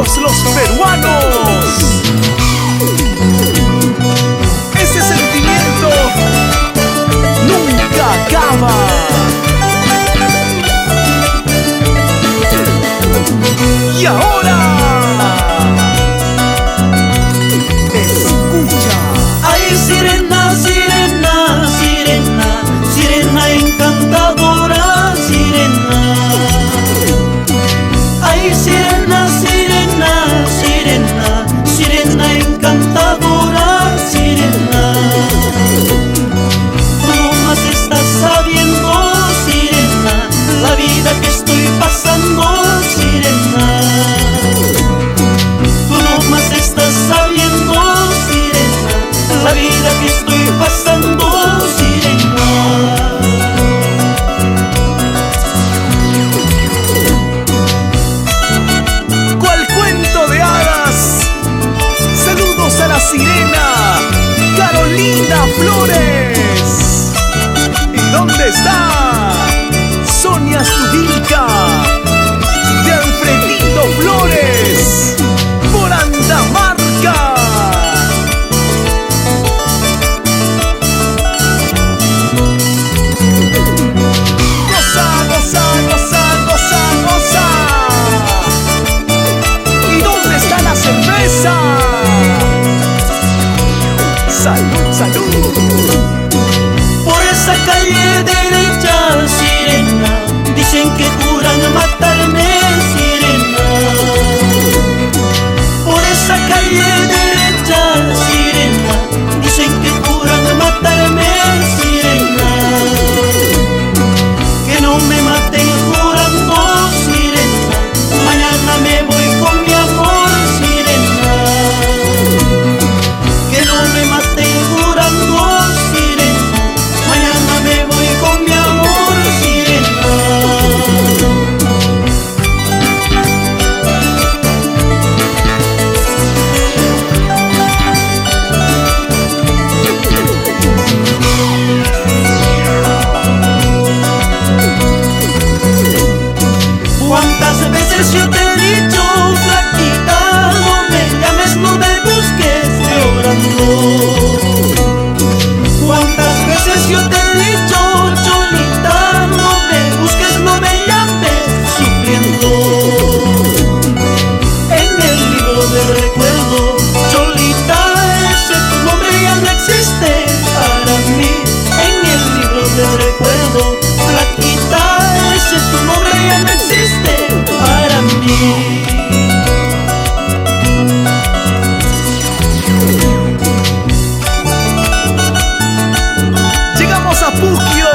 todos los peruanos. Ese sentimiento nunca acaba. Y ahora escucha. Ay, sirena, sirena, sirena, sirena encantadora, sirena. Ay, sirena, sirena, sirena, sirena encantadora, sirena. Tú nomás estás sabiendo, sirena, la vida que estoy pasando, sirena. Tú nomás estás sabiendo, sirena, la vida que estoy pasando, sirena. ¿Cuál cuento de hadas? Saludos a la sirena Carolina Flores. ¿Y dónde está Sonia Stubilka de Alfredito Flores por Andamarca? Goza, goza, goza, goza, goza. ¿Y dónde está la cerveza? Salud, salud. Por esa calle derecha, sirena, dicen que juran matarme, sirena. Por esa calle derecha, sirena, dicen que juran matarme, sirena. Que no me maten jurando, sirena, mañana me voy con mi amor, sirena. Que no me maten jurando, sirena, mañana me voy con mi amor, sirena. ¿Cuántas veces yo te he dicho, flaquita, no me llames, no me busques llorando? ¿Cuántas veces yo te he dicho, cholita, no me busques, no me llames, sufriendo? En el libro de recuerdo, cholita, ese tu nombre ya no existe para mí. En el libro de recuerdo, flaquita, ese tu nombre ya no existe para mí. Llegamos a Puquio,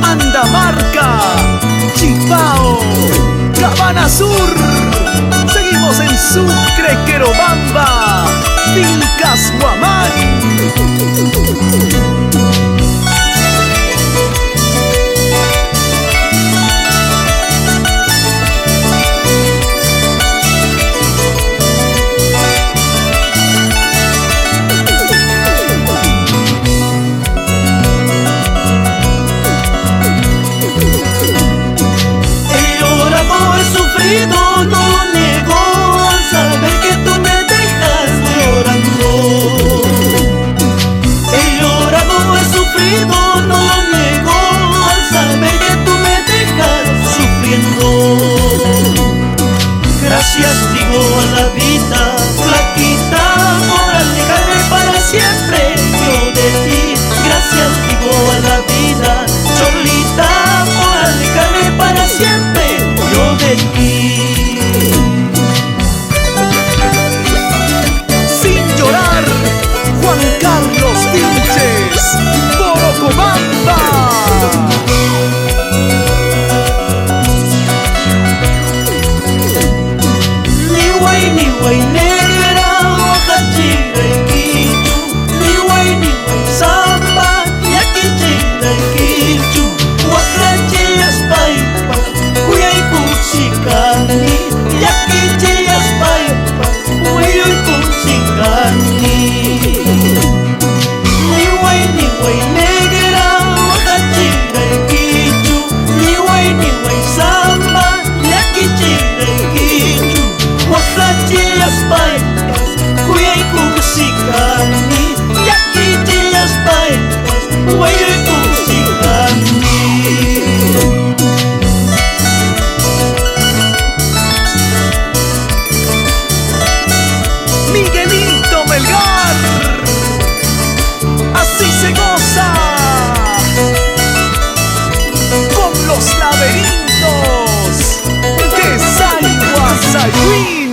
Andamarca, Chipao, Cabana Sur. Seguimos en Sucre, Querobamba, Fincas Guamán. He llorado, he sufrido, no lo niego, al saber que tú me dejas llorando. He llorado, he sufrido, no lo niego, al saber que tú me dejas sufriendo. Gracias digo a la vida, flaquita, por alejarme para siempre yo de ti. Gracias digo a la vida, cholita, por alejarme para siempre yo de ti. Sin llorar, Juan Carlos Vilches, Borocobamba. Ni guay negra, hoja chira y quichu. Ni guay samba, y aquí chira y quichu. Huacache es paipa, cuya y cuchicani. con los laberintos de San Guasayuí.